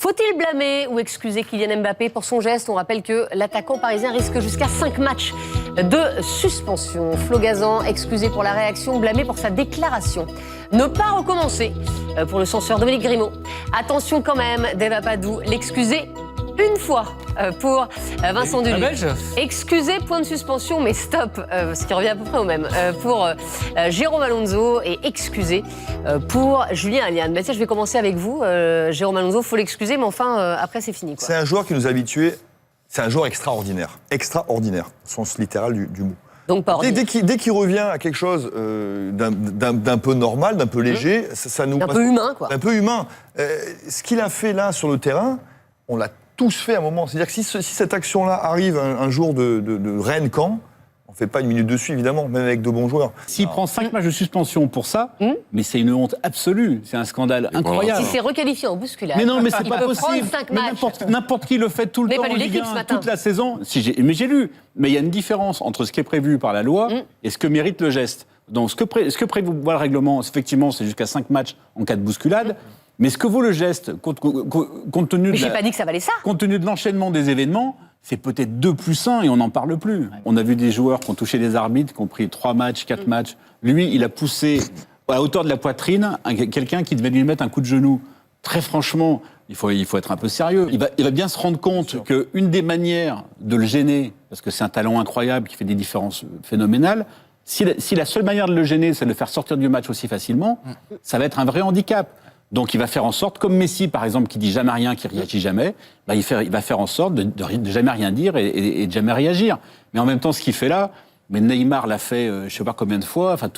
Faut-il blâmer ou excuser Kylian Mbappé pour son geste? On rappelle que l'attaquant parisien risque jusqu'à 5 matchs de suspension. Flo Gazan, excusé pour la réaction, blâmé pour sa déclaration. Ne pas recommencer pour le censeur Dominique Grimaud. Attention quand même, Deva Padou, l'excuser une fois pour Vincent Duluc. Excusez, point de suspension, mais stop, ce qui revient à peu près au même, pour Jérôme Alonso et excusez pour Julien Aliane. Mais tiens, je vais commencer avec vous. Jérôme Alonso, il faut l'excuser, mais enfin, après, c'est fini. C'est un joueur qui nous a habitués, c'est un joueur extraordinaire. Extraordinaire, au sens littéral du mot. Donc, pas dès qu'il revient à quelque chose d'un peu normal, d'un peu léger, ça nous... Un peu humain, quoi. Un peu humain. Ce qu'il a fait là, sur le terrain, on l'a tous fait à un moment. C'est-à-dire que si cette action-là arrive un jour de Rennes-Caen, on ne fait pas une minute dessus, évidemment, même avec de bons joueurs. S'il prend 5 matchs de suspension pour ça, mais c'est une honte absolue. C'est un scandale incroyable. Si c'est requalifié en bousculade, mais non, mais c'est pas possible. Mais n'importe qui le fait tout le temps en Ligue 1, toute la saison. Mais j'ai lu. Mais il y a une différence entre ce qui est prévu par la loi et ce que mérite le geste. Donc, ce que prévoit le règlement, effectivement, c'est jusqu'à 5 matchs en cas de bousculade. Mais ce que vaut le geste, compte tenu j'ai pas dit que ça valait ça. Compte tenu de l'enchaînement des événements, c'est peut-être 2+1 et on n'en parle plus. Ouais. On a vu des joueurs qui ont touché des arbitres, qui ont pris 3 matchs, 4 matchs. Lui, il a poussé à la hauteur de la poitrine quelqu'un qui devait lui mettre un coup de genou. Très franchement, il faut être un peu sérieux. Il va bien se rendre compte qu'une des manières de le gêner, parce que c'est un talent incroyable qui fait des différences phénoménales, si la seule manière de le gêner, c'est de le faire sortir du match aussi facilement, ça va être un vrai handicap. Donc il va faire en sorte, comme Messi par exemple, qui dit jamais rien, qui réagit jamais, il va faire en sorte de jamais rien dire et de jamais réagir. Mais en même temps, ce qu'il fait là, mais Neymar l'a fait, je sais pas combien de fois. Enfin,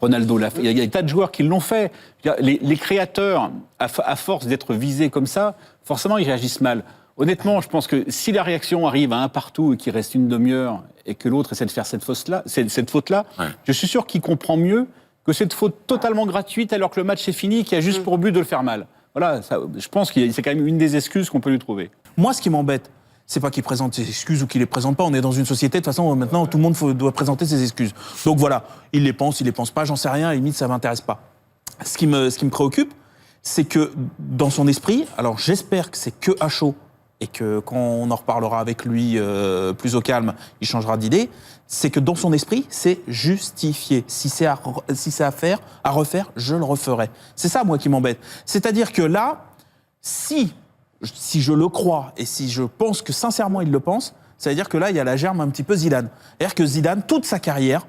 Ronaldo l'a fait. Il y a des tas de joueurs qui l'ont fait. Les créateurs, à force d'être visés comme ça, forcément ils réagissent mal. Honnêtement, je pense que si la réaction arrive à un partout et qu'il reste une demi-heure et que l'autre essaie de faire cette faute-là, je suis sûr qu'il comprend mieux que cette faute totalement gratuite alors que le match est fini, qui a juste pour but de le faire mal. Voilà, je pense que c'est quand même une des excuses qu'on peut lui trouver. Moi, ce qui m'embête, c'est pas qu'il présente ses excuses ou qu'il les présente pas. On est dans une société, de toute façon, maintenant, tout le monde doit présenter ses excuses. Donc voilà, il les pense pas, j'en sais rien, à la limite, ça m'intéresse pas. Ce qui me préoccupe, c'est que dans son esprit, alors j'espère que c'est que à chaud, et que quand on en reparlera avec lui plus au calme, il changera d'idée, c'est que dans son esprit, c'est justifié. Si c'est à refaire, je le referai. C'est ça, moi, qui m'embête. C'est-à-dire que là, si je le crois, et si je pense que sincèrement il le pense, ça veut dire que là, il y a la germe un petit peu Zidane. C'est-à-dire que Zidane, toute sa carrière,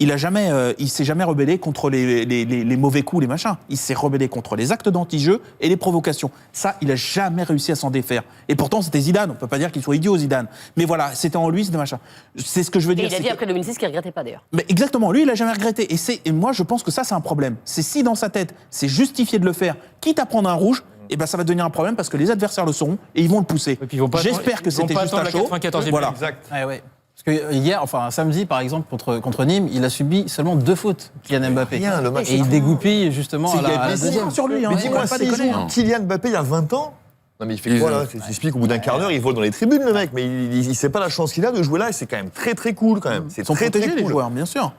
il s'est jamais rebellé contre les mauvais coups, les machins. Il s'est rebellé contre les actes d'anti-jeu et les provocations. Ça, il a jamais réussi à s'en défaire. Et pourtant, c'était Zidane. On peut pas dire qu'il soit idiot, Zidane. Mais voilà, c'était en lui, c'était machin. C'est ce que je veux dire. Et il a dit après 2006 qu'il regrettait pas d'ailleurs. Mais exactement, lui, il a jamais regretté. Et moi, je pense que ça, c'est un problème. C'est si dans sa tête, c'est justifié de le faire, quitte à prendre un rouge, et ben ça va devenir un problème parce que les adversaires le sauront et ils vont le pousser. J'espère que c'était juste à chaud. Voilà. Exact. Ah ouais. Parce que hier, samedi par exemple, contre Nîmes, il a subi seulement 2 fautes, Kylian Mbappé. Rien, le match et il dégoupille justement à la deuxième. Sur lui, mais dis-moi, Kylian Mbappé, il y a 20 ans, non mais il fait quoi là? T'expliques, au bout d'un quart d'heure, il vole dans les tribunes, le mec, mais il sait pas la chance qu'il a de jouer là, et c'est quand même très très cool quand même. Ils sont protégés, les joueurs, bien sûr.